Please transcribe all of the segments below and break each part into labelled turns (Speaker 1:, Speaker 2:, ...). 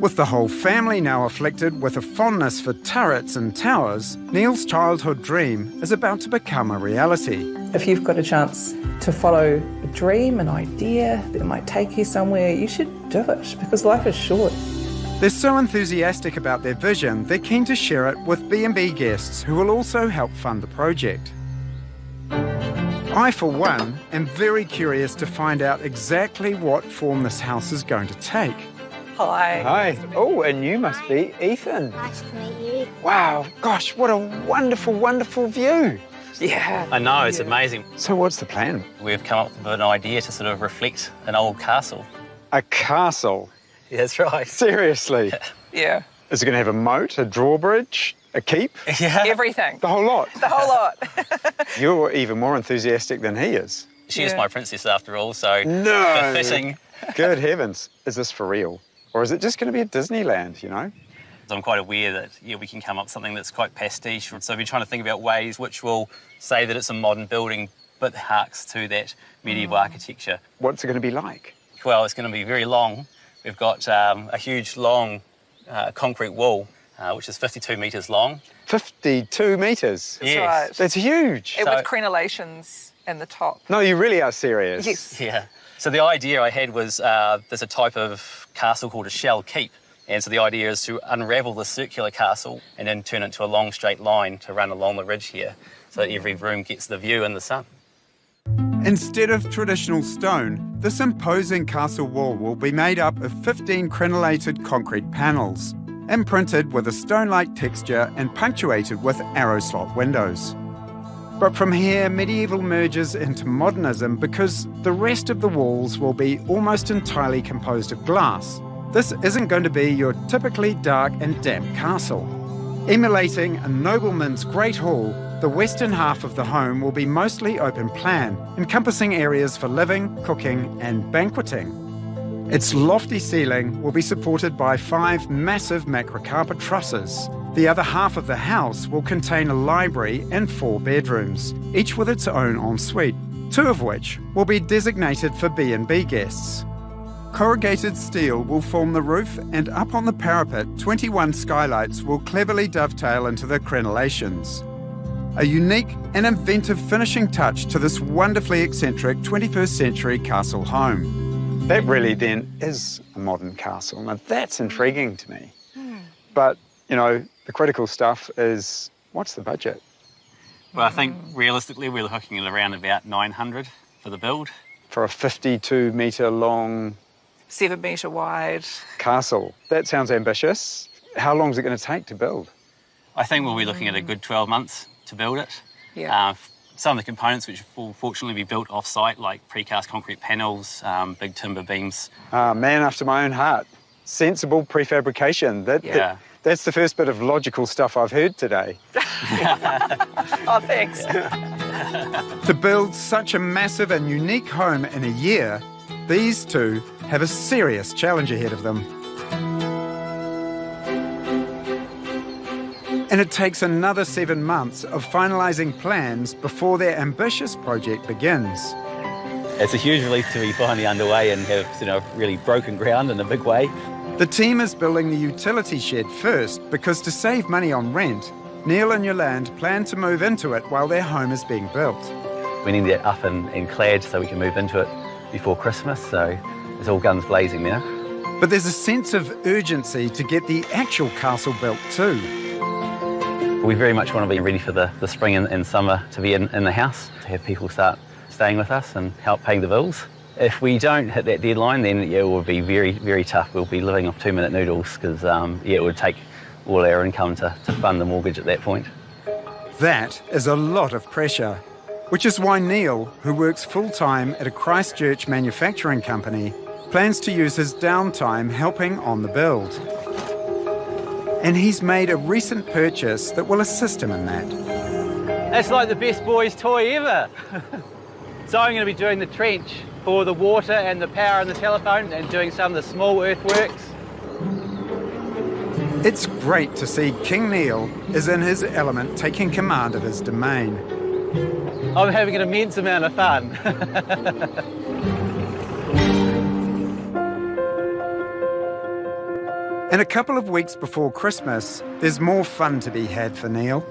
Speaker 1: With the whole family now afflicted with a fondness for turrets and towers, Neil's childhood dream is about to become a reality.
Speaker 2: If you've got a chance to follow a dream, an idea that might take you somewhere, you should do it, because life is short.
Speaker 1: They're so enthusiastic about their vision, they're keen to share it with B&B guests who will also help fund the project. I, for one, am very curious to find out exactly what form this house is going to take.
Speaker 2: Hi.
Speaker 1: Hi. Oh, and you must be Ethan.
Speaker 3: Nice to meet you.
Speaker 1: Wow, gosh, what a wonderful, wonderful view.
Speaker 2: Yeah.
Speaker 4: I know, it's amazing.
Speaker 1: So what's the plan?
Speaker 4: We've come up with an idea to sort of reflect an old castle.
Speaker 1: A castle?
Speaker 4: Yeah, that's right.
Speaker 1: Seriously?
Speaker 2: Yeah.
Speaker 1: Is it going to have a moat, a drawbridge, a keep?
Speaker 4: Yeah.
Speaker 2: Everything.
Speaker 1: The whole lot?
Speaker 2: The whole lot.
Speaker 1: You're even more enthusiastic than he is.
Speaker 4: She is my princess after all, so
Speaker 1: No.
Speaker 4: befitting.
Speaker 1: Good heavens. Is this for real? Or is it just going to be a Disneyland, you know?
Speaker 4: So I'm quite aware that, yeah, we can come up with something that's quite pastiche. So we're trying to think about ways which will say that it's a modern building, but harks to that medieval architecture.
Speaker 1: What's it going to be like?
Speaker 4: Well, it's going to be very long. We've got a huge, long concrete wall, which is 52 metres long.
Speaker 1: 52 metres?
Speaker 2: That's
Speaker 4: Yes.
Speaker 2: right.
Speaker 1: That's huge.
Speaker 2: And with crenellations in the top.
Speaker 1: No, you really are serious.
Speaker 2: Yes.
Speaker 4: Yeah. So the idea I had was there's a type of castle called a shell keep. And so the idea is to unravel the circular castle and then turn it into a long straight line to run along the ridge here so that every room gets the view and the sun.
Speaker 1: Instead of traditional stone, this imposing castle wall will be made up of 15 crenellated concrete panels, imprinted with a stone-like texture and punctuated with arrow slot windows. But from here, medieval merges into modernism because the rest of the walls will be almost entirely composed of glass. This isn't going to be your typically dark and damp castle. Emulating a nobleman's great hall, the western half of the home will be mostly open plan, encompassing areas for living, cooking and banqueting. Its lofty ceiling will be supported by 5 massive macrocarpet trusses. The other half of the house will contain a library and 4 bedrooms, each with its own ensuite, 2 of which will be designated for B&B guests. Corrugated steel will form the roof, and up on the parapet, 21 skylights will cleverly dovetail into the crenellations. A unique and inventive finishing touch to this wonderfully eccentric 21st century castle home. That really then is a modern castle. Now that's intriguing to me. But, you know, the critical stuff is, what's the budget?
Speaker 4: Well, I think realistically we're looking at around about 900 for the build.
Speaker 1: For a 52-metre long
Speaker 2: 7 metre wide.
Speaker 1: castle. That sounds ambitious. How long is it going to take to build?
Speaker 4: I think we'll be looking at a good 12 months to build it.
Speaker 2: Yeah.
Speaker 4: Some of the components which will fortunately be built off-site, like precast concrete panels, big timber beams.
Speaker 1: Man after my own heart. Sensible prefabrication. That's the first bit of logical stuff I've heard today.
Speaker 2: Oh, thanks.
Speaker 1: To build such a massive and unique home in a year, these two have a serious challenge ahead of them. And it takes another 7 months of finalising plans before their ambitious project begins.
Speaker 4: It's a huge relief to be finally underway and have really broken ground in a big way.
Speaker 1: The team is building the utility shed first because to save money on rent, Neil and Yolande plan to move into it while their home is being built.
Speaker 4: We need it up and clad so we can move into it before Christmas, so it's all guns blazing now.
Speaker 1: But there's a sense of urgency to get the actual castle built too.
Speaker 4: We very much want to be ready for the spring and summer to be in the house, to have people start staying with us and help paying the bills. If we don't hit that deadline, then it will be very, very tough. We'll be living off 2-minute noodles because it would take all our income to fund the mortgage at that point.
Speaker 1: That is a lot of pressure, which is why Neil, who works full-time at a Christchurch manufacturing company, plans to use his downtime helping on the build. And he's made a recent purchase that will assist him in that.
Speaker 5: That's like the best boy's toy ever. So I'm going to be doing the trench for the water and the power and the telephone and doing some of the small earthworks.
Speaker 1: It's great to see King Neil is in his element taking command of his domain.
Speaker 5: I'm having an immense amount of fun.
Speaker 1: And a couple of weeks before Christmas, there's more fun to be had for Neil.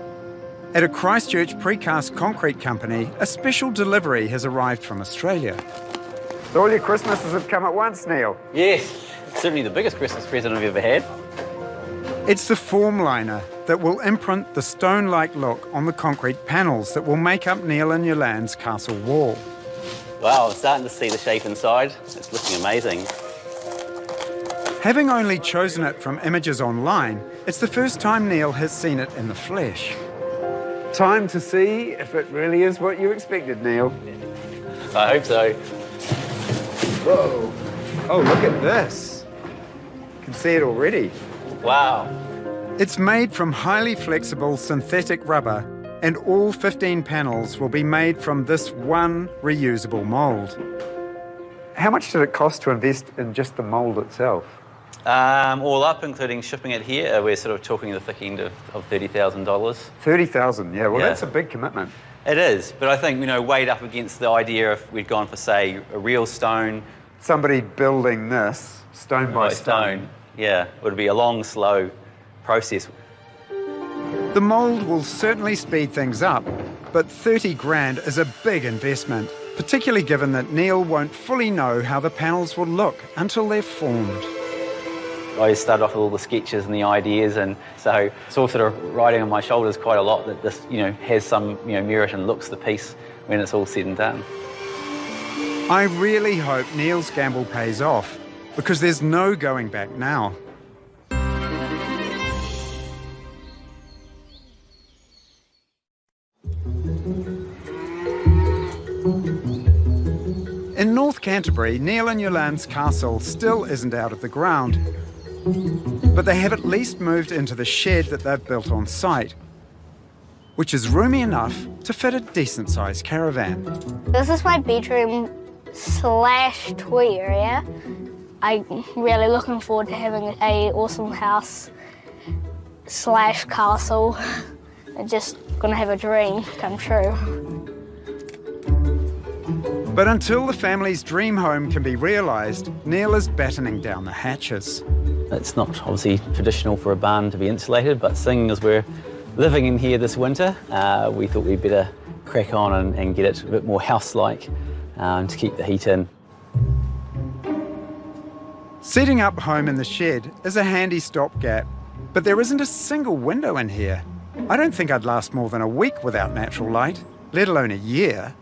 Speaker 1: At a Christchurch precast concrete company, a special delivery has arrived from Australia. So all your Christmases have come at once, Neil.
Speaker 4: Yes, certainly the biggest Christmas present I've ever had.
Speaker 1: It's the form liner that will imprint the stone-like look on the concrete panels that will make up Neil and Yolande's castle wall.
Speaker 4: Wow, I'm starting to see the shape inside. It's looking amazing.
Speaker 1: Having only chosen it from images online, it's the first time Neil has seen it in the flesh. Time to see if it really is what you expected, Neil.
Speaker 4: I hope so.
Speaker 1: Whoa. Oh, look at this. You can see it already.
Speaker 4: Wow.
Speaker 1: It's made from highly flexible synthetic rubber, and all 15 panels will be made from this one reusable mould. How much did it cost to invest in just the mould itself?
Speaker 4: All up, including shipping it here, we're sort of talking the thick end of $30,000.
Speaker 1: $30,000, yeah, well,
Speaker 4: Yeah.
Speaker 1: that's a big commitment.
Speaker 4: It is, but I think, weighed up against the idea if we'd gone for, say, a real stone.
Speaker 1: Somebody building this, stone by stone.
Speaker 4: Yeah, it would be a long, slow process.
Speaker 1: The mould will certainly speed things up, but 30 grand is a big investment, particularly given that Neil won't fully know how the panels will look until they're formed.
Speaker 4: I started off with all the sketches and the ideas, and so it's all sort of riding on my shoulders quite a lot that this, has some, merit and looks the piece when it's all said and done.
Speaker 1: I really hope Neil's gamble pays off, because there's no going back now. In North Canterbury, Neil and Yolande's castle still isn't out of the ground, but they have at least moved into the shed that they've built on site, which is roomy enough to fit a decent-sized caravan.
Speaker 3: This is my bedroom / toy area. I'm really looking forward to having a awesome house / castle. I'm just gonna have a dream come true.
Speaker 1: But until the family's dream home can be realised, Neil is battening down the hatches.
Speaker 4: It's not obviously traditional for a barn to be insulated, but seeing as we're living in here this winter, we thought we'd better crack on and get it a bit more house-like to keep the heat in.
Speaker 1: Setting up home in the shed is a handy stopgap, but there isn't a single window in here. I don't think I'd last more than a week without natural light, let alone a year.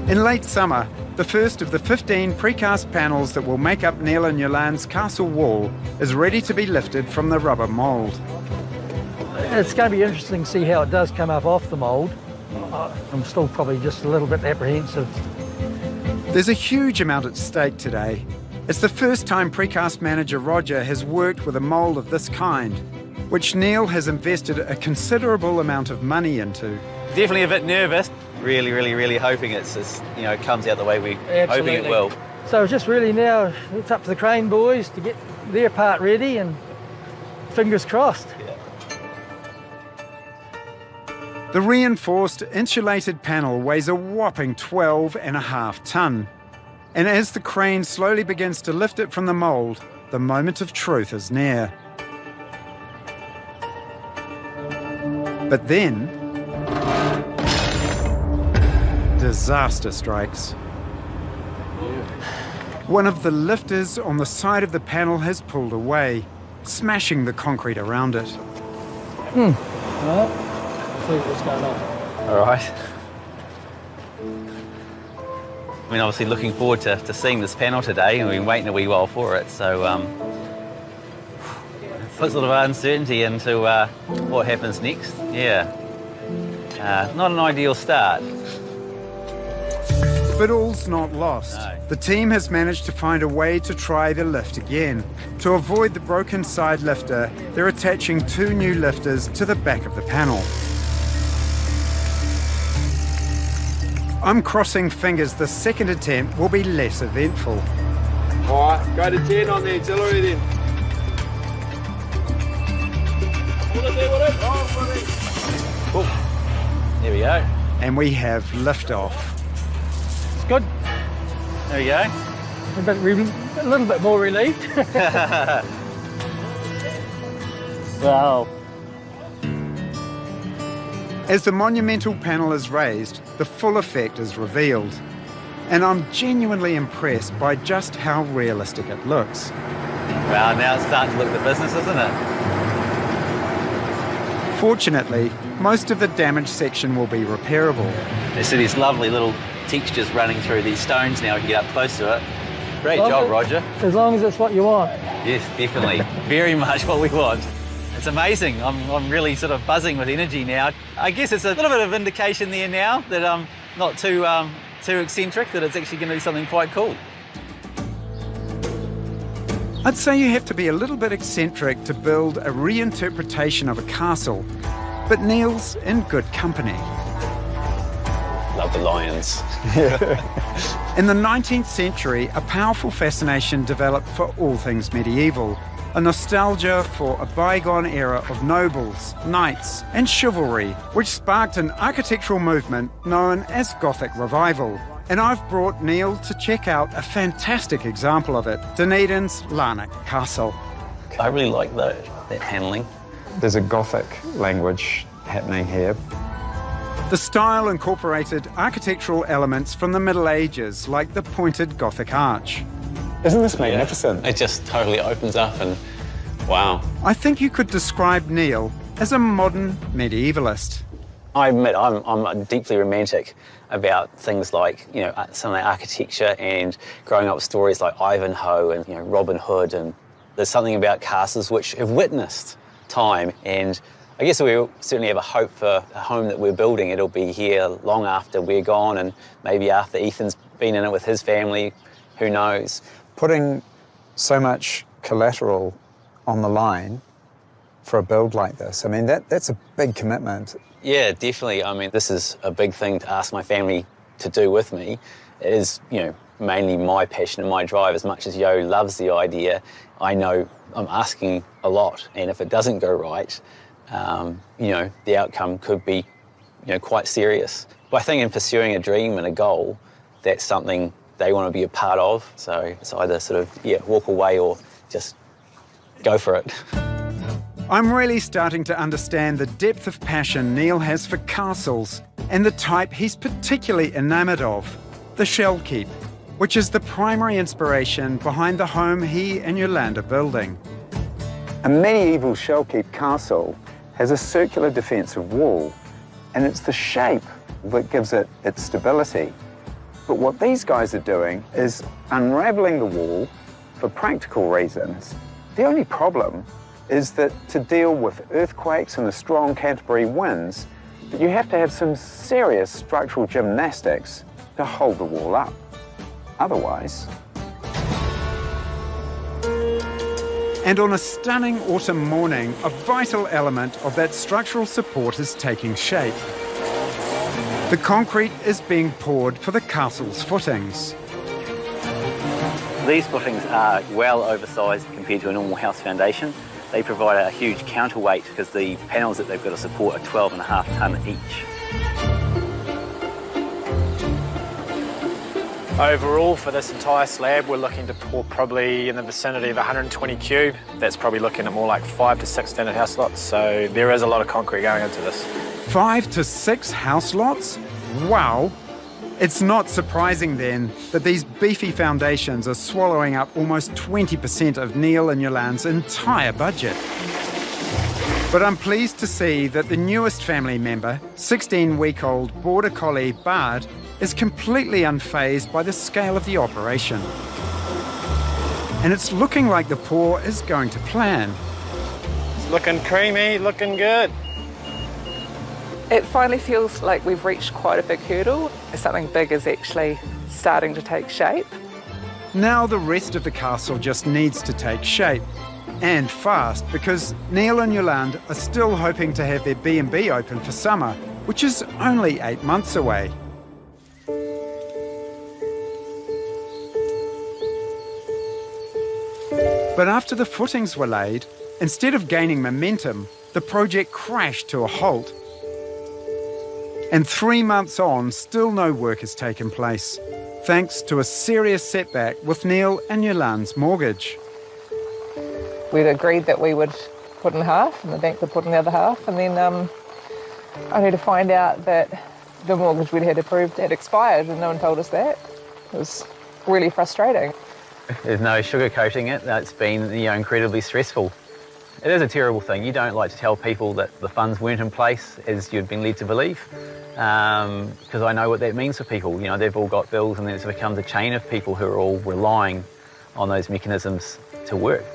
Speaker 1: In late summer, the first of the 15 precast panels that will make up Neil and Yolande's castle wall is ready to be lifted from the rubber mould.
Speaker 6: It's going to be interesting to see how it does come up off the mould. I'm still probably just a little bit apprehensive.
Speaker 1: There's a huge amount at stake today. It's the first time precast manager Roger has worked with a mould of this kind, which Neil has invested a considerable amount of money into.
Speaker 4: Definitely a bit nervous. Really hoping it comes out the way we're hoping it will.
Speaker 6: So it's just really now, it's up to the crane boys to get their part ready and fingers crossed.
Speaker 4: Yeah.
Speaker 1: The reinforced insulated panel weighs a whopping 12.5 tonne. And as the crane slowly begins to lift it from the mould, the moment of truth is near. But then, disaster strikes. One of the lifters on the side of the panel has pulled away, smashing the concrete around it.
Speaker 6: Well, see what's going on.
Speaker 4: All right. I mean, obviously looking forward to seeing this panel today, and we've been waiting a wee while for it, so puts a lot of uncertainty into what happens next. Yeah. Not an ideal start.
Speaker 1: But all's not lost.
Speaker 4: No.
Speaker 1: The team has managed to find a way to try the lift again. To avoid the broken side lifter, they're attaching 2 new lifters to the back of the panel. I'm crossing fingers the second attempt will be less eventful.
Speaker 7: All right, go to 10 on the auxiliary then.
Speaker 4: Cool. There we go.
Speaker 1: And we have liftoff.
Speaker 6: It's good.
Speaker 5: There we go.
Speaker 6: A little bit more relieved.
Speaker 5: Wow.
Speaker 1: As the monumental panel is raised, the full effect is revealed. And I'm genuinely impressed by just how realistic it looks.
Speaker 5: Wow, now it's starting to look the business, isn't it?
Speaker 1: Fortunately, most of the damaged section will be repairable.
Speaker 5: You see these lovely little textures running through these stones now. We can get up close to it. Great job, Roger.
Speaker 6: As long as it's what you want.
Speaker 5: Yes, definitely. Very much what we want. It's amazing. I'm really sort of buzzing with energy now. I guess it's a little bit of indication there now that I'm not too eccentric, that it's actually going to be something quite cool.
Speaker 1: I'd say you have to be a little bit eccentric to build a reinterpretation of a castle, but Neil's in good company.
Speaker 4: Love the lions.
Speaker 1: In the 19th century, a powerful fascination developed for all things medieval, a nostalgia for a bygone era of nobles, knights, and chivalry, which sparked an architectural movement known as Gothic Revival. And I've brought Neil to check out a fantastic example of it, Dunedin's Larnock Castle.
Speaker 4: I really like that paneling.
Speaker 1: There's a Gothic language happening here. The style incorporated architectural elements from the Middle Ages, like the pointed Gothic arch.
Speaker 8: Isn't this magnificent?
Speaker 4: Yeah. It just totally opens up and wow.
Speaker 1: I think you could describe Neil as a modern medievalist.
Speaker 4: I admit I'm deeply romantic about things like, you know, some of the architecture and growing up with stories like Ivanhoe and, you know, Robin Hood, and there's something about castles which have witnessed time, and I guess we certainly have a hope for a home that we're building. It'll be here long after we're gone, and maybe after Ethan's been in it with his family, who knows.
Speaker 8: Putting so much collateral on the line for a build like this, I mean, that's a big commitment.
Speaker 4: Yeah, definitely. I mean, this is a big thing to ask my family to do with me. It is, you know, mainly my passion and my drive. As much as Yo loves the idea, I know I'm asking a lot, and if it doesn't go right, you know, the outcome could be, you know, quite serious. But I think in pursuing a dream and a goal, that's something they want to be a part of. So it's either sort of, yeah, walk away or just go for it.
Speaker 1: I'm really starting to understand the depth of passion Neil has for castles and the type he's particularly enamoured of, the shell keep, which is the primary inspiration behind the home he and Yolanda are building.
Speaker 8: A medieval shell keep castle has a circular defensive wall, and it's the shape that gives it its stability. But what these guys are doing is unravelling the wall for practical reasons. The only problem is that to deal with earthquakes and the strong Canterbury winds, you have to have some serious structural gymnastics to hold the wall up. Otherwise...
Speaker 1: And on a stunning autumn morning, a vital element of that structural support is taking shape. The concrete is being poured for the castle's footings.
Speaker 5: These footings are well oversized compared to a normal house foundation. They provide a huge counterweight because the panels that they've got to support are 12.5 tonne each.
Speaker 9: Overall, for this entire slab, we're looking to pour probably in the vicinity of 120 cube. That's probably looking at more like 5 to 6 standard house lots, so there is a lot of concrete going into this.
Speaker 1: 5 to 6 house lots? Wow! It's not surprising then that these beefy foundations are swallowing up almost 20% of Neil and Yolanda's entire budget. But I'm pleased to see that the newest family member, 16-week-old Border Collie Bard, is completely unfazed by the scale of the operation. And it's looking like the pour is going to plan.
Speaker 9: It's looking creamy, looking good.
Speaker 2: It finally feels like we've reached quite a big hurdle. Something big is actually starting to take shape.
Speaker 1: Now the rest of the castle just needs to take shape. And fast, because Neil and Yolanda are still hoping to have their B&B open for summer, which is only 8 months away. But after the footings were laid, instead of gaining momentum, the project crashed to a halt. And 3 months on, still no work has taken place. thanks to a serious setback with Neil and Yolande's mortgage.
Speaker 2: We'd agreed that we would put in half and the bank would put in the other half, and then only to find out that the mortgage we'd had approved had expired and no one told us that. It was really frustrating.
Speaker 4: There's no sugarcoating it. It's been, incredibly stressful. It is a terrible thing. You don't like to tell people that the funds weren't in place as you'd been led to believe, because I know what that means for people. They've all got bills, and then it becomes a chain of people who are all relying on those mechanisms to work.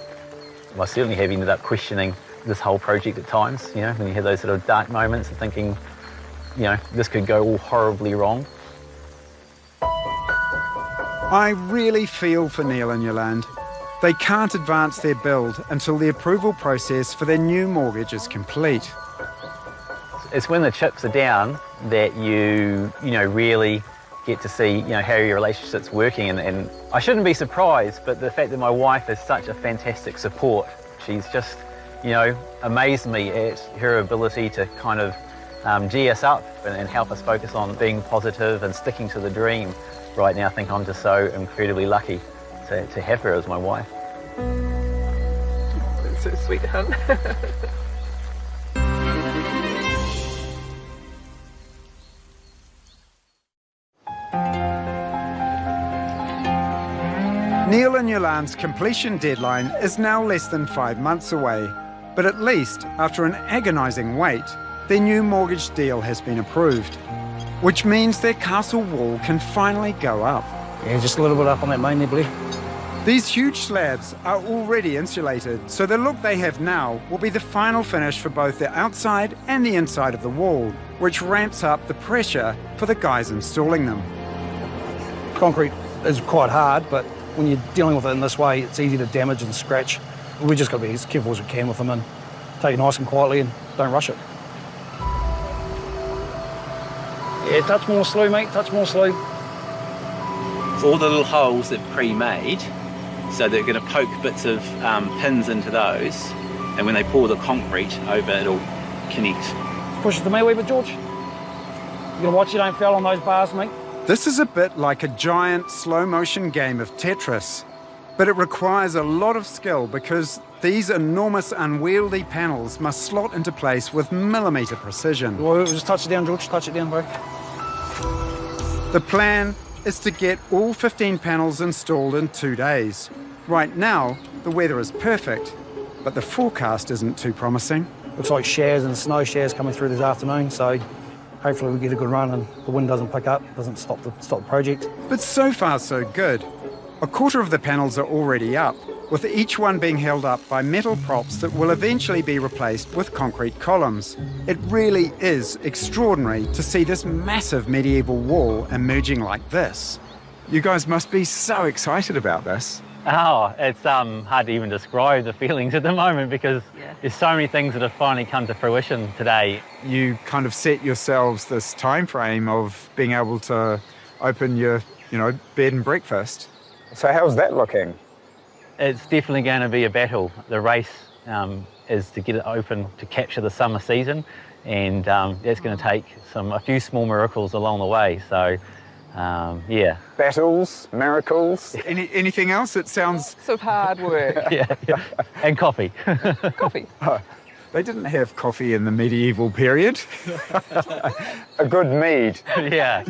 Speaker 4: I certainly have ended up questioning this whole project at times, when you have those sort of dark moments of thinking, this could go all horribly wrong.
Speaker 1: I really feel for Neil and Yolande. They can't advance their build until the approval process for their new mortgage is complete.
Speaker 4: It's when the chips are down that you really get to see, how your relationship's working. And I shouldn't be surprised, but the fact that my wife is such a fantastic support, she's just, amazed me at her ability to kind of gee us up and help us focus on being positive and sticking to the dream. Right now, I think I'm just so incredibly lucky to have her as my wife.
Speaker 2: That's so sweet, hon.
Speaker 1: Neil and Yolande's completion deadline is now less than 5 months away, but at least, after an agonising wait, their new mortgage deal has been approved, which means their castle wall can finally go up.
Speaker 6: Yeah, just a little bit up on that main there, buddy.
Speaker 1: These huge slabs are already insulated, so the look they have now will be the final finish for both the outside and the inside of the wall, which ramps up the pressure for the guys installing them.
Speaker 6: Concrete is quite hard, but when you're dealing with it in this way, it's easy to damage and scratch. We just got to be as careful as we can with them and take it nice and quietly and don't rush it. Yeah, touch more slow, mate, touch more slow.
Speaker 4: So all the little holes they've pre-made, so they're going to poke bits of pins into those, and when they pour the concrete over, it'll connect.
Speaker 6: Push it to me a wee bit, George. You gotta watch you don't fall on those bars, mate.
Speaker 1: This is a bit like a giant slow-motion game of Tetris, but it requires a lot of skill because these enormous unwieldy panels must slot into place with millimetre precision.
Speaker 6: Well, just touch it down, George, touch it down, bro.
Speaker 1: The plan is to get all 15 panels installed in 2 days. Right now, the weather is perfect, but the forecast isn't too promising.
Speaker 6: Looks like showers and snow showers coming through this afternoon, so hopefully we get a good run and the wind doesn't pick up, doesn't stop the project.
Speaker 1: But so far so good. A quarter of the panels are already up, with each one being held up by metal props that will eventually be replaced with concrete columns. It really is extraordinary to see this massive medieval wall emerging like this. You guys must be so excited about this.
Speaker 4: Oh, it's hard to even describe the feelings at the moment because there's so many things that have finally come to fruition today.
Speaker 1: You kind of set yourselves this time frame of being able to open your, bed and breakfast.
Speaker 8: So how's that looking?
Speaker 4: It's definitely going to be a battle. The race is to get it open to capture the summer season, and that's going to take a few small miracles along the way. So, yeah.
Speaker 8: Battles, miracles.
Speaker 1: Anything else? It sounds...
Speaker 2: Lots of hard work.
Speaker 4: yeah. And coffee.
Speaker 2: Coffee.
Speaker 1: Oh, they didn't have coffee in the medieval period.
Speaker 8: A good mead.
Speaker 4: Yeah.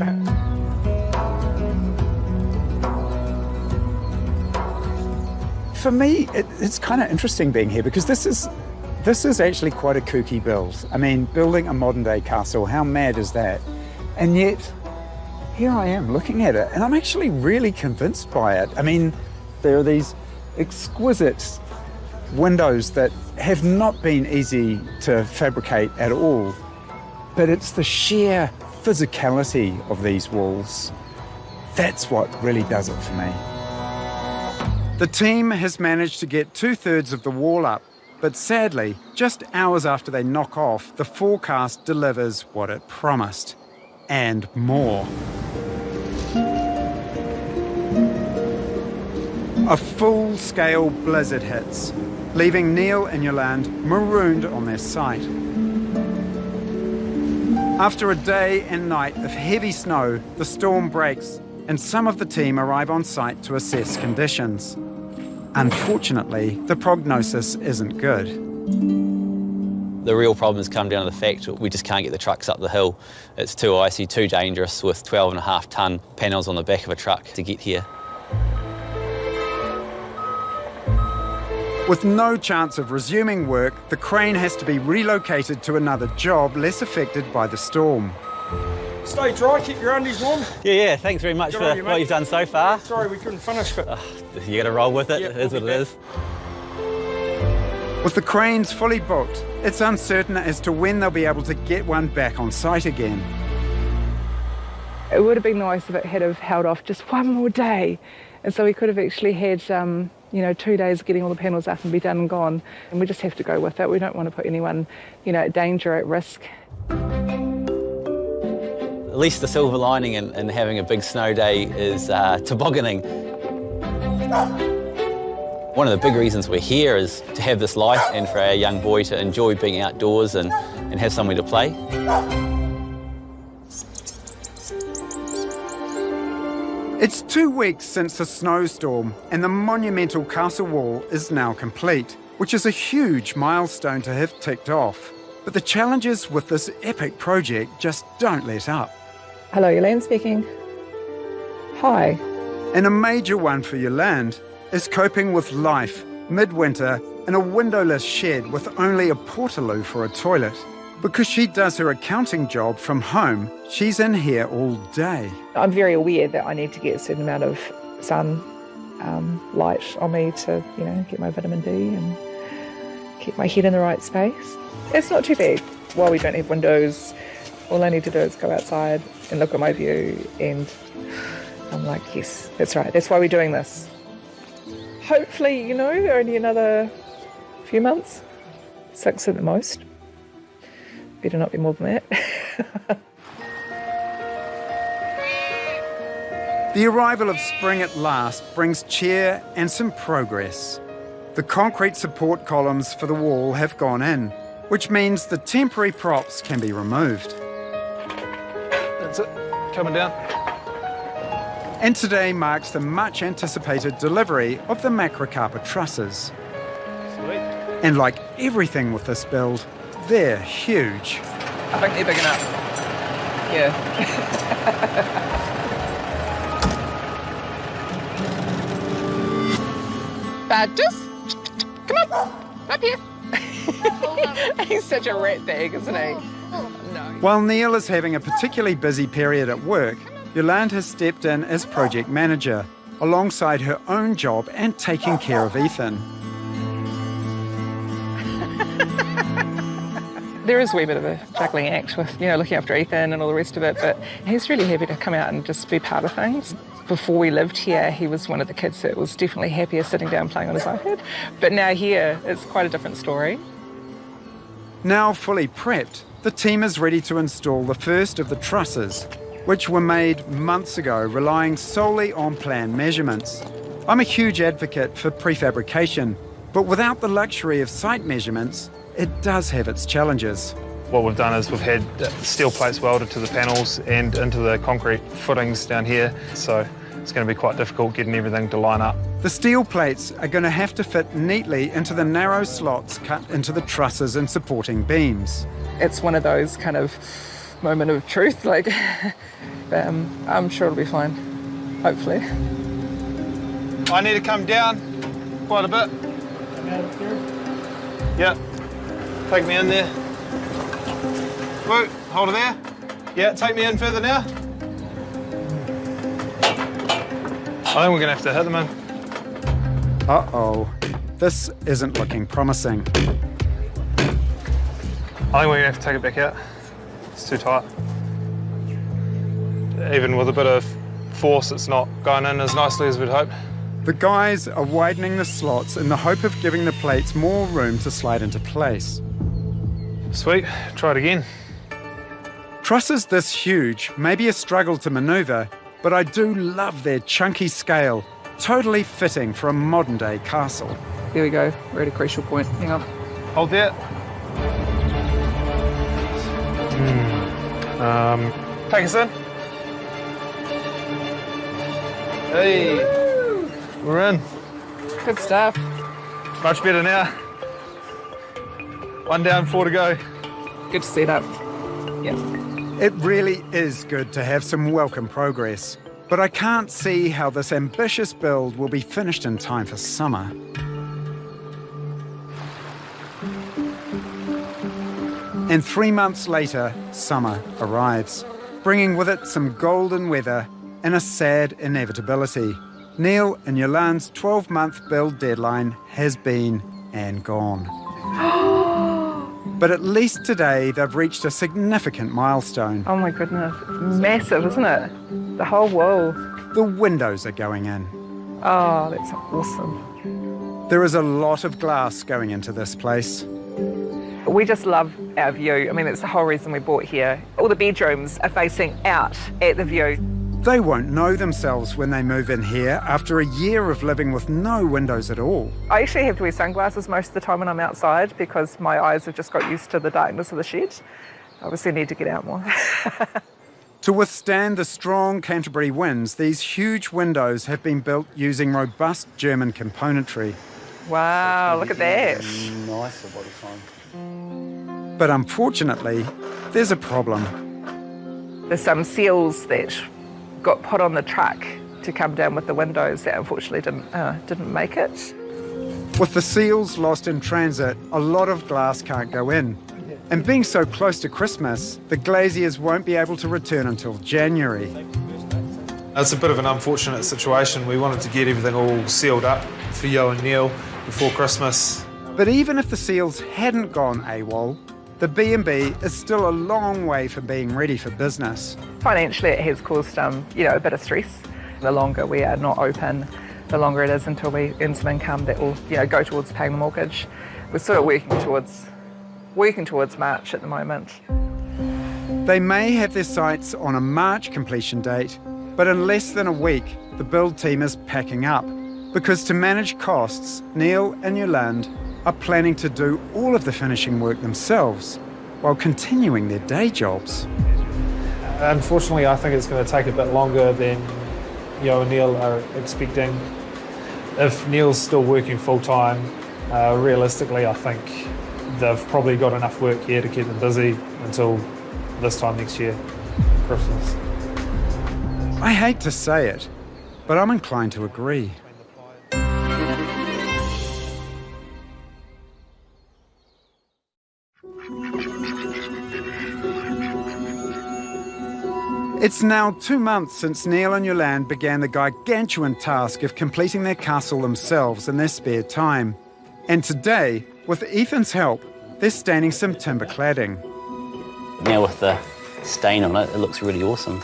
Speaker 1: For me, it's kind of interesting being here because this is actually quite a kooky build. I mean, building a modern-day castle, how mad is that? And yet, here I am looking at it, and I'm actually really convinced by it. I mean, there are these exquisite windows that have not been easy to fabricate at all, but it's the sheer physicality of these walls. That's what really does it for me. The team has managed to get 2/3 of the wall up, but sadly, just hours after they knock off, the forecast delivers what it promised, and more. A full-scale blizzard hits, leaving Neil and Yolande marooned on their site. After a day and night of heavy snow, the storm breaks, and some of the team arrive on site to assess conditions. Unfortunately, the prognosis isn't good.
Speaker 4: The real problem has come down to the fact that we just can't get the trucks up the hill. It's too icy, too dangerous with 12.5 tonne panels on the back of a truck to get here.
Speaker 1: With no chance of resuming work, the crane has to be relocated to another job less affected by the storm.
Speaker 6: Stay dry, keep your undies warm.
Speaker 4: Yeah, thanks very much
Speaker 6: Good
Speaker 4: for
Speaker 6: on you,
Speaker 4: what
Speaker 6: mate.
Speaker 4: you've done so far.
Speaker 6: Sorry we couldn't finish, but
Speaker 4: You got to roll with it,
Speaker 6: Yeah,
Speaker 4: it is
Speaker 6: we'll
Speaker 4: what
Speaker 6: be
Speaker 4: it is.
Speaker 1: With the cranes fully booked, it's uncertain as to when they'll be able to get one back on site again.
Speaker 2: It would have been nice if it had have held off just one more day. And so we could have actually had, 2 days getting all the panels up and be done and gone. And we just have to go with it. We don't want to put anyone, at danger, at risk.
Speaker 4: At least the silver lining in having a big snow day is tobogganing. One of the big reasons we're here is to have this life and for our young boy to enjoy being outdoors and have somewhere to play.
Speaker 1: It's 2 weeks since the snowstorm, and the monumental castle wall is now complete, which is a huge milestone to have ticked off. But the challenges with this epic project just don't let up.
Speaker 2: Hello, Yolande speaking. Hi.
Speaker 1: And a major one for Yolande is coping with life midwinter in a windowless shed with only a portaloo for a toilet. Because she does her accounting job from home, she's in here all day.
Speaker 2: I'm very aware that I need to get a certain amount of sun light on me to, get my vitamin D and keep my head in the right space. It's not too bad. While we don't have windows, all I need to do is go outside and look at my view, and I'm like, yes, that's right. That's why we're doing this. Hopefully, only another few months, 6 at the most. Better not be more than that.
Speaker 1: The arrival of spring at last brings cheer and some progress. The concrete support columns for the wall have gone in, which means the temporary props can be removed.
Speaker 6: that's it. Coming down.
Speaker 1: And today marks the much anticipated delivery of the macrocarpa trusses.
Speaker 6: Sweet.
Speaker 1: And like everything with this build, they're huge.
Speaker 2: I think they're big enough. Yeah. Badges, come on, up here. He's such a rat bag, isn't he? No.
Speaker 1: While Neil is having a particularly busy period at work, Yolande has stepped in as project manager, alongside her own job and taking care of Ethan.
Speaker 2: There is a wee bit of a juggling act with, looking after Ethan and all the rest of it, but he's really happy to come out and just be part of things. Before we lived here, he was one of the kids that was definitely happier sitting down playing on his iPad. But now here, it's quite a different story.
Speaker 1: Now fully prepped, the team is ready to install the first of the trusses, which were made months ago, relying solely on plan measurements. I'm a huge advocate for prefabrication, but without the luxury of site measurements, it does have its challenges.
Speaker 7: What we've done is we've had steel plates welded to the panels and into the concrete footings down here, so it's going to be quite difficult getting everything to line up.
Speaker 1: The steel plates are going to have to fit neatly into the narrow slots cut into the trusses and supporting beams.
Speaker 2: It's one of those kind of moment of truth, but I'm sure it'll be fine, hopefully.
Speaker 7: I need to come down quite a bit. Yeah, take me in there. Whoa, hold it there. Yeah, take me in further now. I think we're going to have to hit them in.
Speaker 1: Uh-oh, this isn't looking promising.
Speaker 7: I think we're going to have to take it back out. It's too tight. Even with a bit of force, it's not going in as nicely as we'd hope.
Speaker 1: The guys are widening the slots in the hope of giving the plates more room to slide into place.
Speaker 7: Sweet, try it again.
Speaker 1: Trusses this huge may be a struggle to manoeuvre, but I do love their chunky scale, totally fitting for a modern-day castle.
Speaker 2: There we go, we're at a crucial point. Hang on.
Speaker 7: Hold there. Take us in. Hey, we're in.
Speaker 2: Good stuff.
Speaker 7: Much better now. 1 down, 4 to go.
Speaker 2: Good setup. Yeah.
Speaker 1: It really is good to have some welcome progress, but I can't see how this ambitious build will be finished in time for summer. And 3 months later, summer arrives, bringing with it some golden weather and a sad inevitability. Neil and Yolande's 12-month build deadline has been and gone. But at least today they've reached a significant milestone.
Speaker 2: Oh my goodness, it's massive, isn't it? The whole wall.
Speaker 1: The windows are going in.
Speaker 2: Oh, that's awesome.
Speaker 1: There is a lot of glass going into this place.
Speaker 2: We just love our view. I mean, that's the whole reason we bought here. All the bedrooms are facing out at the view.
Speaker 1: They won't know themselves when they move in here after a year of living with no windows at all.
Speaker 2: I actually have to wear sunglasses most of the time when I'm outside because my eyes have just got used to the darkness of the shed. Obviously need to get out more.
Speaker 1: To withstand the strong Canterbury winds, these huge windows have been built using robust German componentry.
Speaker 2: Wow, look at that.
Speaker 4: Nicer by the time.
Speaker 1: But unfortunately, there's a problem.
Speaker 2: There's some seals that got put on the truck to come down with the windows that unfortunately didn't make it.
Speaker 1: With the seals lost in transit, a lot of glass can't go in. And being so close to Christmas, the glaziers won't be able to return until January.
Speaker 7: It's a bit of an unfortunate situation. We wanted to get everything all sealed up for Yo and Neil before Christmas.
Speaker 1: But even if the seals hadn't gone AWOL, the B&B is still a long way from being ready for business.
Speaker 2: Financially, it has caused a bit of stress. The longer we are not open, the longer it is until we earn some income that will go towards paying the mortgage. We're sort of working towards March at the moment.
Speaker 1: They may have their sights on a March completion date, but in less than a week, the build team is packing up. Because to manage costs, Neil and Yolande are planning to do all of the finishing work themselves while continuing their day jobs.
Speaker 7: Unfortunately, I think it's going to take a bit longer than Yo and Neil are expecting. If Neil's still working full-time, realistically, I think they've probably got enough work here to keep them busy until this time next year, Christmas.
Speaker 1: I hate to say it, but I'm inclined to agree. It's now 2 months since Neil and Yolande began the gargantuan task of completing their castle themselves in their spare time. And today, with Ethan's help, they're staining some timber cladding.
Speaker 4: Now with the stain on it, it looks really awesome.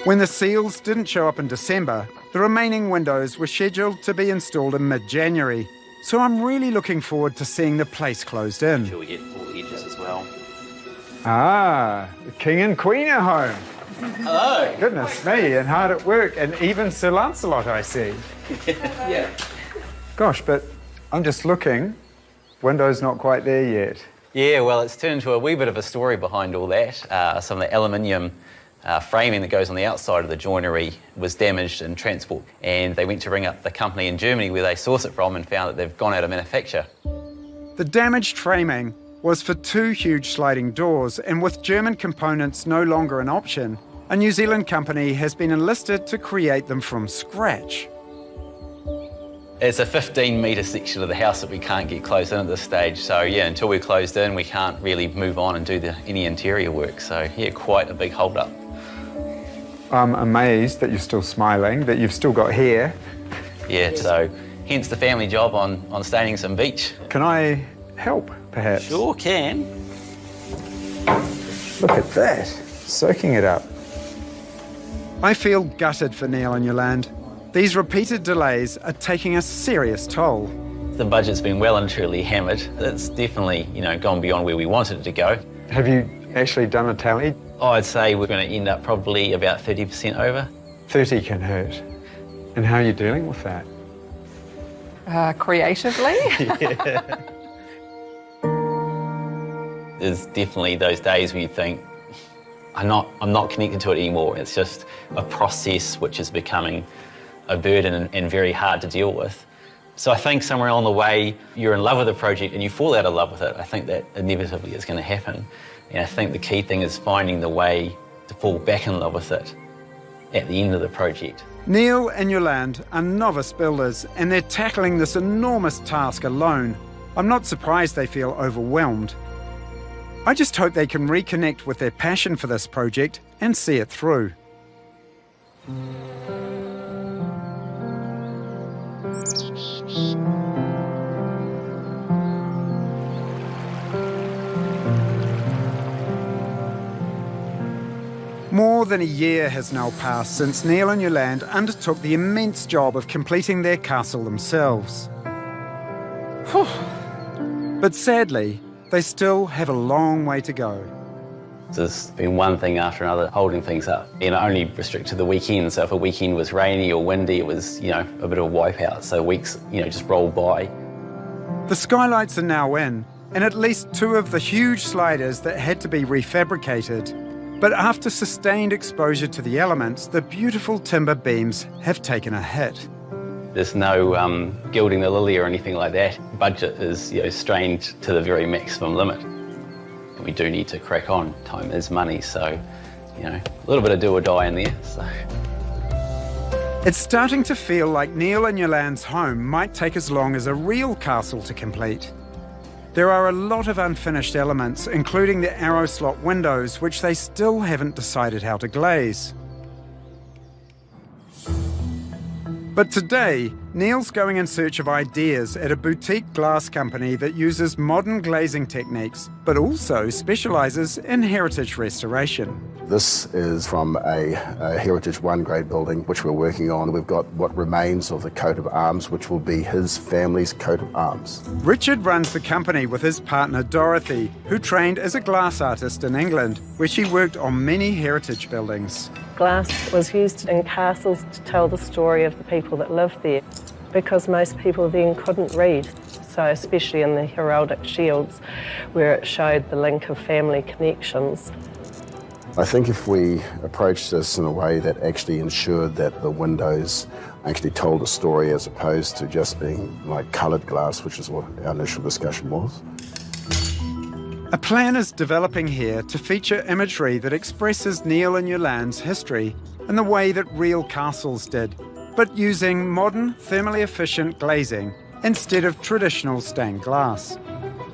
Speaker 1: When the seals didn't show up in December, the remaining windows were scheduled to be installed in mid-January. So I'm really looking forward to seeing the place closed in.
Speaker 4: Sure we get full edges as well.
Speaker 1: Ah, the king and queen are home.
Speaker 4: Hello.
Speaker 1: Goodness me, and hard at work, and even Sir Lancelot, I see.
Speaker 4: Yeah.
Speaker 1: Gosh, but I'm just looking. Window's not quite there yet.
Speaker 4: Yeah, well, it's turned into a wee bit of a story behind all that. Some of the aluminium framing that goes on the outside of the joinery was damaged in transport, and they went to ring up the company in Germany where they source it from and found that they've gone out of manufacture.
Speaker 1: The damaged framing was for 2 huge sliding doors, and with German components no longer an option, a New Zealand company has been enlisted to create them from scratch.
Speaker 4: It's a 15-metre section of the house that we can't get closed in at this stage, so yeah, until we're closed in, we can't really move on and do any interior work, so yeah, quite a big hold-up.
Speaker 1: I'm amazed that you're still smiling, that you've still got hair.
Speaker 4: Yeah, so hence the family job on staining some beach.
Speaker 1: Can I help, perhaps?
Speaker 4: Sure can.
Speaker 1: Look at that, soaking it up. I feel gutted for Neil and Yolande. These repeated delays are taking a serious toll.
Speaker 4: The budget's been well and truly hammered. It's definitely, gone beyond where we wanted it to go.
Speaker 1: Have you actually done a tally?
Speaker 4: I'd say we're going to end up probably about 30% over.
Speaker 1: 30 can hurt. And how are you dealing with that?
Speaker 2: Creatively.
Speaker 4: Yeah. There's definitely those days where you think, I'm not connected to it anymore. It's just a process which is becoming a burden and very hard to deal with. So I think somewhere along the way, you're in love with the project and you fall out of love with it. I think that inevitably is going to happen. And I think the key thing is finding the way to fall back in love with it at the end of the project.
Speaker 1: Neil and Yolande are novice builders and they're tackling this enormous task alone. I'm not surprised they feel overwhelmed. I just hope they can reconnect with their passion for this project and see it through. More than a year has now passed since Neil and Yolande undertook the immense job of completing their castle themselves. But sadly, they still have a long way to go.
Speaker 4: There's been one thing after another holding things up, and only restricted to the weekend. So if a weekend was rainy or windy, it was, a bit of a wipeout. So weeks, just rolled by.
Speaker 1: The skylights are now in, and at least 2 of the huge sliders that had to be refabricated. But after sustained exposure to the elements, the beautiful timber beams have taken a hit.
Speaker 4: There's no gilding the lily or anything like that. Budget is strained to the very maximum limit. And we do need to crack on. Time is money, so a little bit of do or die in there. So.
Speaker 1: It's starting to feel like Neil and Yolande's home might take as long as a real castle to complete. There are a lot of unfinished elements, including the arrow slot windows, which they still haven't decided how to glaze. But today, Neil's going in search of ideas at a boutique glass company that uses modern glazing techniques, but also specialises in heritage restoration.
Speaker 10: This is from a Heritage 1 grade building, which we're working on. We've got what remains of the coat of arms, which will be his family's coat of arms.
Speaker 1: Richard runs the company with his partner Dorothy, who trained as a glass artist in England, where she worked on many heritage buildings.
Speaker 11: Glass was used in castles to tell the story of the people that lived there, because most people then couldn't read. So especially in the heraldic shields, where it showed the link of family connections.
Speaker 10: I think if we approached this in a way that actually ensured that the windows actually told a story as opposed to just being like coloured glass, which is what our initial discussion was.
Speaker 1: A plan is developing here to feature imagery that expresses Neil and Yolande's history in the way that real castles did, but using modern, thermally efficient glazing instead of traditional stained glass.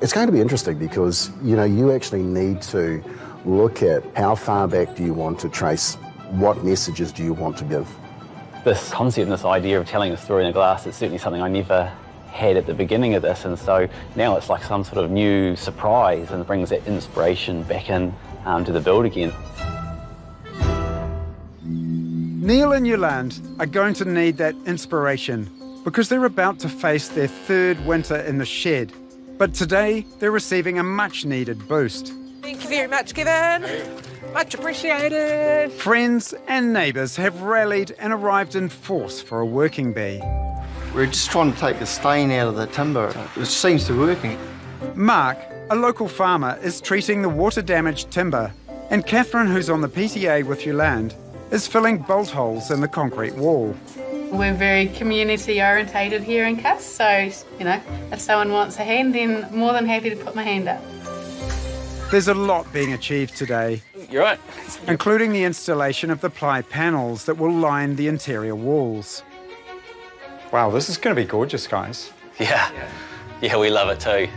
Speaker 10: It's going to be interesting because, you actually need to look at how far back do you want to trace, what messages do you want to give.
Speaker 4: This concept and this idea of telling a story in a glass is certainly something I never had at the beginning of this, and so now it's like some sort of new surprise and brings that inspiration back in to the build again.
Speaker 1: Neil and Yolande are going to need that inspiration because they're about to face their 3rd winter in the shed, but today they're receiving a much-needed boost.
Speaker 2: Thank you very much, Kevin. Much appreciated.
Speaker 1: Friends and neighbours have rallied and arrived in force for a working bee.
Speaker 12: We're just trying to take the stain out of the timber. It seems to be working.
Speaker 1: Mark, a local farmer, is treating the water-damaged timber, and Catherine, who's on the PTA with Yolande, is filling bolt holes in the concrete wall.
Speaker 13: We're very community orientated here in Cass, so, if someone wants a hand, then more than happy to put my hand up.
Speaker 1: There's a lot being achieved today.
Speaker 4: You're right.
Speaker 1: Including the installation of the ply panels that will line the interior walls. Wow, this is going to be gorgeous, guys.
Speaker 4: Yeah, we love it too.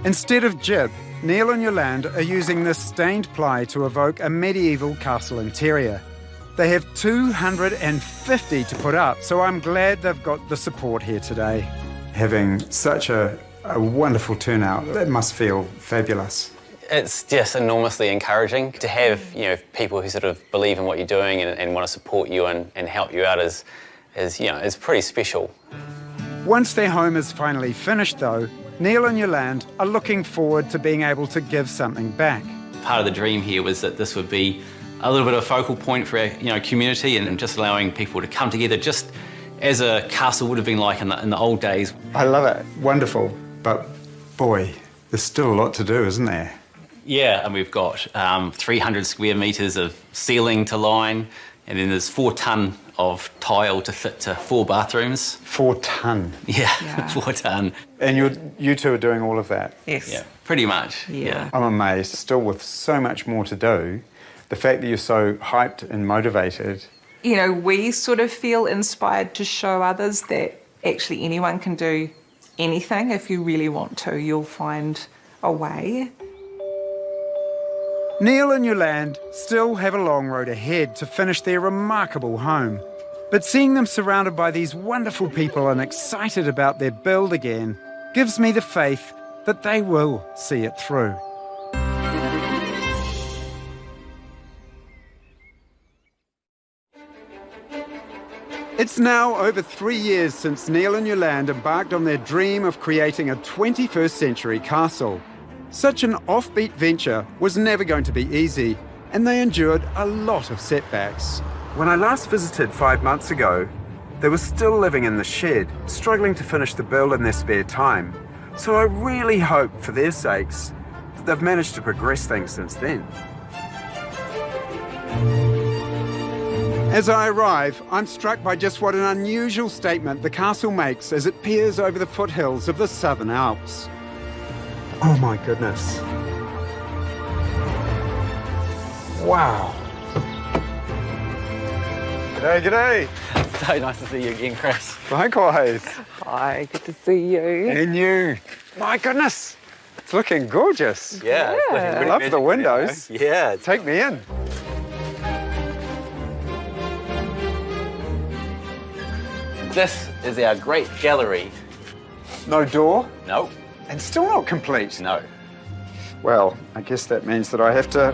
Speaker 1: Instead of jib, Neil and Yolande are using this stained ply to evoke a medieval castle interior. They have 250 to put up, so I'm glad they've got the support here today. Having such a wonderful turnout, that must feel fabulous.
Speaker 4: It's just enormously encouraging to have people who sort of believe in what you're doing and want to support you and help you out is pretty special.
Speaker 1: Once their home is finally finished though, Neil and Yolande are looking forward to being able to give something back.
Speaker 4: Part of the dream here was that this would be a little bit of a focal point for our community and just allowing people to come together just as a castle would have been like in the old days.
Speaker 1: I love it. Wonderful. But boy, there's still a lot to do, isn't there?
Speaker 4: Yeah, and we've got 300 square metres of ceiling to line, and then there's 4 tonne of tile to fit to 4 bathrooms.
Speaker 8: 4 tonne?
Speaker 4: Yeah, 4 tonne.
Speaker 8: And you two are doing all of that?
Speaker 2: Yes.
Speaker 4: Yeah, pretty much. Yeah.
Speaker 8: I'm amazed, still with so much more to do. The fact that you're so hyped and motivated.
Speaker 2: You know, we sort of feel inspired to show others that actually anyone can do anything. If you really want to, you'll find a way.
Speaker 1: Neil and Yolande still have a long road ahead to finish their remarkable home. But seeing them surrounded by these wonderful people and excited about their build again gives me the faith that they will see it through. It's now over 3 years since Neil and Yolande embarked on their dream of creating a 21st century castle. Such an offbeat venture was never going to be easy, and they endured a lot of setbacks. When I last visited 5 months ago, they were still living in the shed, struggling to finish the build in their spare time. So I really hope, for their sakes, that they've managed to progress things since then. As I arrive, I'm struck by just what an unusual statement the castle makes as it peers over the foothills of the Southern Alps. Oh my goodness. Wow. G'day, g'day.
Speaker 4: So nice to see you again, Chris.
Speaker 8: Likewise.
Speaker 2: Hi, good to see you.
Speaker 8: And you. My goodness. It's looking gorgeous.
Speaker 4: Yeah. It's looking
Speaker 8: I
Speaker 4: pretty
Speaker 8: love the
Speaker 4: magic,
Speaker 8: windows.
Speaker 4: you know? Yeah.
Speaker 8: Take me in.
Speaker 4: This is our great gallery.
Speaker 8: No door?
Speaker 4: No.
Speaker 8: And still not complete?
Speaker 4: No.
Speaker 8: Well, I guess that means that I have to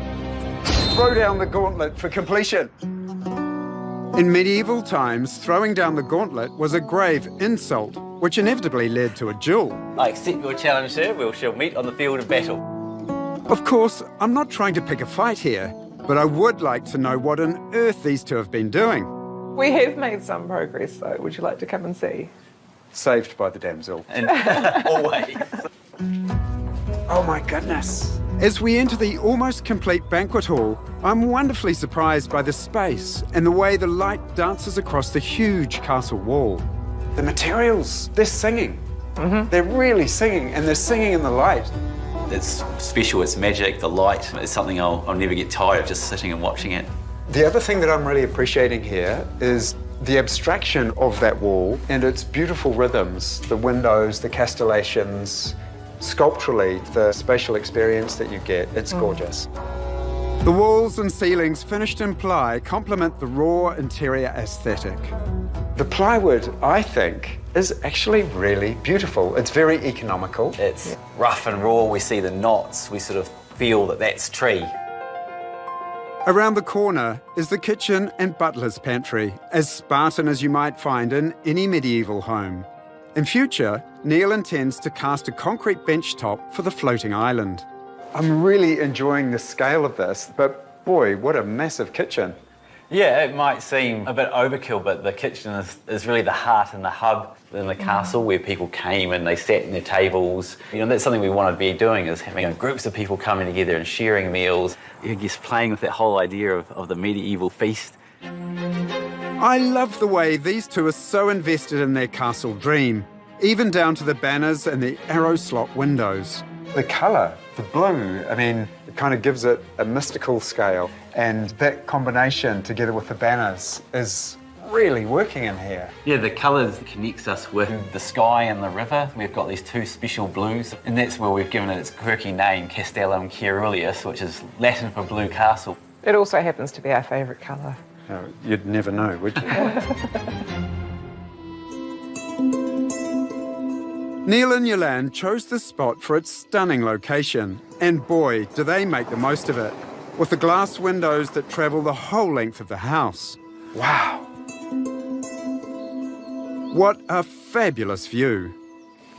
Speaker 8: throw down the gauntlet for completion.
Speaker 1: In medieval times, throwing down the gauntlet was a grave insult, which inevitably led to a duel.
Speaker 4: I accept your challenge, sir. We shall meet on the field of battle.
Speaker 1: Of course, I'm not trying to pick a fight here, but I would like to know what on earth these two have been doing.
Speaker 2: We have made some progress, though. Would you like to come and see?
Speaker 8: Saved by the damsel.
Speaker 4: And always.
Speaker 8: Oh my goodness.
Speaker 1: As we enter the almost complete banquet hall, I'm wonderfully surprised by the space and the way the light dances across the huge castle wall.
Speaker 8: The materials, they're singing. They're really singing, and they're singing in the light.
Speaker 4: It's special, it's magic, the light. It's something I'll never get tired of just sitting and watching it.
Speaker 8: The other thing that I'm really appreciating here is the abstraction of that wall and its beautiful rhythms, the windows, the castellations. Sculpturally, the spatial experience that you get, it's gorgeous.
Speaker 1: The walls and ceilings finished in ply complement the raw interior aesthetic.
Speaker 8: The plywood, I think, is actually really beautiful. It's very economical.
Speaker 4: It's rough and raw. We see the knots. We sort of feel that that's tree.
Speaker 1: Around the corner is the kitchen and butler's pantry, as Spartan as you might find in any medieval home. In future, Neil intends to cast a concrete bench top for the floating island.
Speaker 8: I'm really enjoying the scale of this, but boy, what a massive kitchen.
Speaker 4: Yeah, it might seem a bit overkill, but the kitchen is really the heart and the hub in the castle where people came and they sat in their tables. You know, that's something we want to be doing, is having groups of people coming together and sharing meals. I guess playing with that whole idea of the medieval feast.
Speaker 1: I love the way these two are so invested in their castle dream, even down to the banners and the arrow slot windows.
Speaker 8: The colour, the blue, I mean, it kind of gives it a mystical scale. And that combination together with the banners is really working in here.
Speaker 4: Yeah, the colours connects us with the sky and the river. We've got these two special blues, and that's where we've given it its quirky name, Castellum Caeruleus, which is Latin for blue castle.
Speaker 2: It also happens to be our favourite colour.
Speaker 8: No, you'd never know, would you?
Speaker 1: Neil and Yolande chose this spot for its stunning location, and boy, do they make the most of it, with the glass windows that travel the whole length of the house.
Speaker 8: Wow.
Speaker 1: What a fabulous view.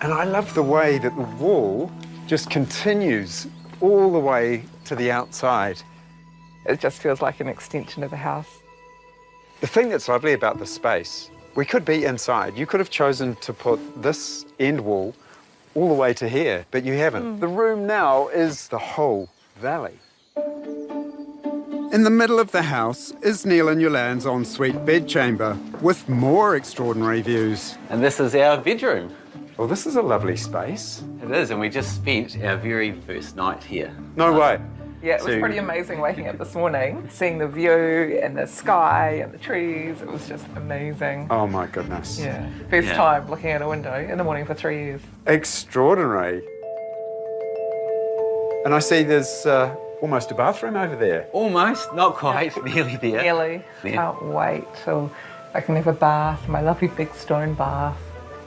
Speaker 8: And I love the way that the wall just continues all the way to the outside.
Speaker 2: It just feels like an extension of the house.
Speaker 8: The thing that's lovely about the space, we could be inside. You could have chosen to put this end wall all the way to here, but you haven't. The room now is the whole
Speaker 1: valley. In the middle of the house is Neil and Yolande's ensuite bedchamber with more extraordinary views.
Speaker 4: And this is our bedroom.
Speaker 1: Well, this is a lovely space.
Speaker 4: It is, and we just spent our very first night here.
Speaker 1: No way.
Speaker 2: Yeah, it was pretty amazing waking up this morning, seeing the view and the sky and the trees. It was just amazing.
Speaker 1: Oh my goodness.
Speaker 2: Yeah, first time looking out a window in the morning for 3 years.
Speaker 1: Extraordinary. And I see there's almost a bathroom over there.
Speaker 4: Almost, not quite, nearly there.
Speaker 2: Nearly.
Speaker 4: Yeah.
Speaker 2: Can't wait till I can have a bath, my lovely big stone bath.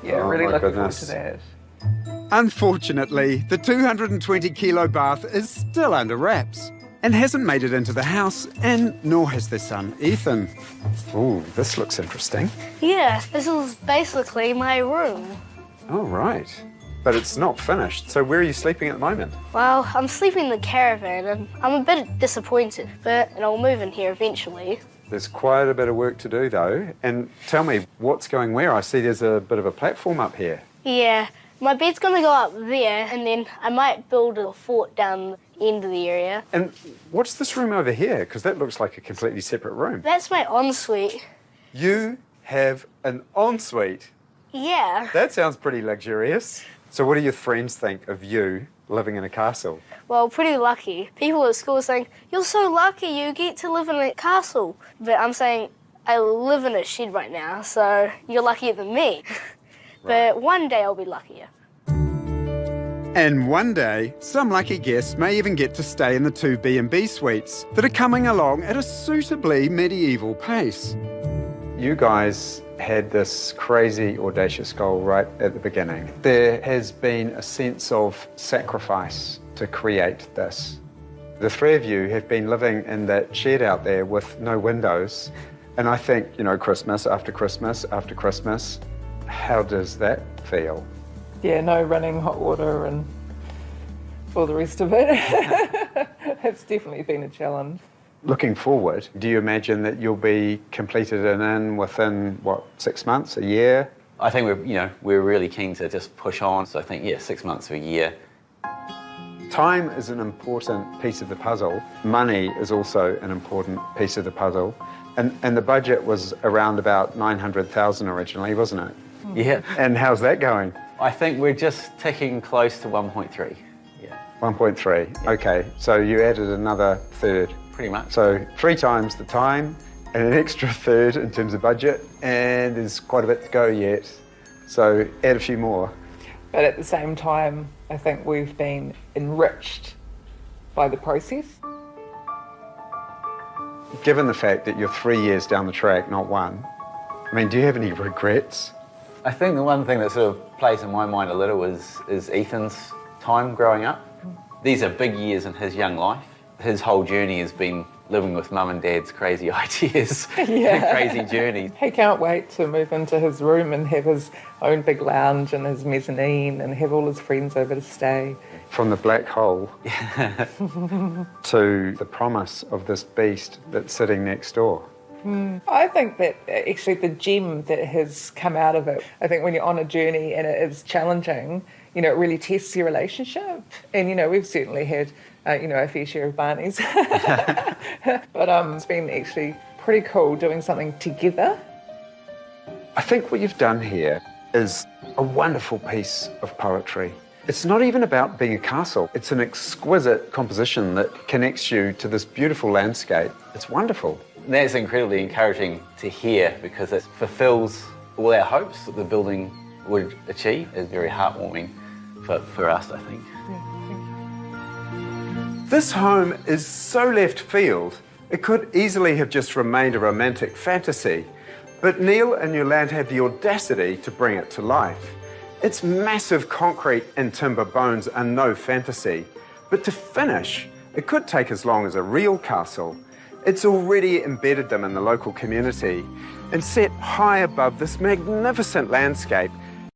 Speaker 2: Yeah,
Speaker 1: Oh,
Speaker 2: really
Speaker 1: my
Speaker 2: looking
Speaker 1: goodness.
Speaker 2: forward to that.
Speaker 1: Unfortunately, the 220-kilo bath is still under wraps and hasn't made it into the house, and nor has their son, Ethan. Oh, this looks interesting.
Speaker 3: Yeah, this is basically my room.
Speaker 1: Oh, right. But it's not finished, so where are you sleeping at the moment?
Speaker 3: Well, I'm sleeping in the caravan and I'm a bit disappointed, but I'll move in here eventually.
Speaker 1: There's quite a bit of work to do, though. And tell me, what's going where? I see there's a bit of a platform up here.
Speaker 3: Yeah, my bed's gonna go up there and then I might build a fort down the end of the area.
Speaker 1: And what's this room over here? Because that looks like a completely separate room.
Speaker 3: That's my ensuite.
Speaker 1: You have an ensuite.
Speaker 3: Yeah.
Speaker 1: That sounds pretty luxurious. So what do your friends think of you living in a castle?
Speaker 3: Well, pretty lucky. People at school are saying, "You're so lucky you get to live in a castle." But I'm saying, I live in a shed right now, so you're luckier than me. But one day I'll be luckier.
Speaker 1: And one day, some lucky guests may even get to stay in the 2 B&B suites that are coming along at a suitably medieval pace. You guys had this crazy, audacious goal right at the beginning. There has been a sense of sacrifice to create this. The three of you have been living in that shed out there with no windows, and I think, Christmas after Christmas after Christmas, how does that feel?
Speaker 2: Yeah, no running hot water and all the rest of it. It's definitely been a challenge.
Speaker 1: Looking forward, do you imagine that you'll be completed and in within, 6 months, a year?
Speaker 4: I think we're really keen to just push on. So I think, 6 months to a year.
Speaker 1: Time is an important piece of the puzzle. Money is also an important piece of the puzzle. And the budget was around about 900,000 originally, wasn't it?
Speaker 4: Yeah.
Speaker 1: And how's that going?
Speaker 4: I think we're just ticking close to 1.3. Yeah.
Speaker 1: 1.3, okay. So you added another third.
Speaker 4: Pretty much.
Speaker 1: So 3 times the time and an extra third in terms of budget, and there's quite a bit to go yet. So add a few more.
Speaker 2: But at the same time, I think we've been enriched by the process.
Speaker 1: Given the fact that you're 3 years down the track, not 1, do you have any regrets?
Speaker 4: I think the one thing that sort of plays in my mind a little is Ethan's time growing up. These are big years in his young life. His whole journey has been living with mum and dad's crazy ideas and crazy journeys.
Speaker 2: He can't wait to move into his room and have his own big lounge and his mezzanine and have all his friends over to stay.
Speaker 1: From the black hole to the promise of this beast that's sitting next door.
Speaker 2: I think that actually the gem that has come out of it, I think when you're on a journey and it is challenging, it really tests your relationship. And, we've certainly had, a fair share of Barneys. But it's been actually pretty cool doing something together.
Speaker 1: I think what you've done here is a wonderful piece of poetry. It's not even about being a castle. It's an exquisite composition that connects you to this beautiful landscape. It's wonderful.
Speaker 4: That's incredibly encouraging to hear because it fulfills all our hopes that the building would achieve. It's very heartwarming for us, I think.
Speaker 1: This home is so left field, it could easily have just remained a romantic fantasy, but Neil and Yolande have the audacity to bring it to life. Its massive concrete and timber bones are no fantasy, but to finish, it could take as long as a real castle. It's already embedded them in the local community and set high above this magnificent landscape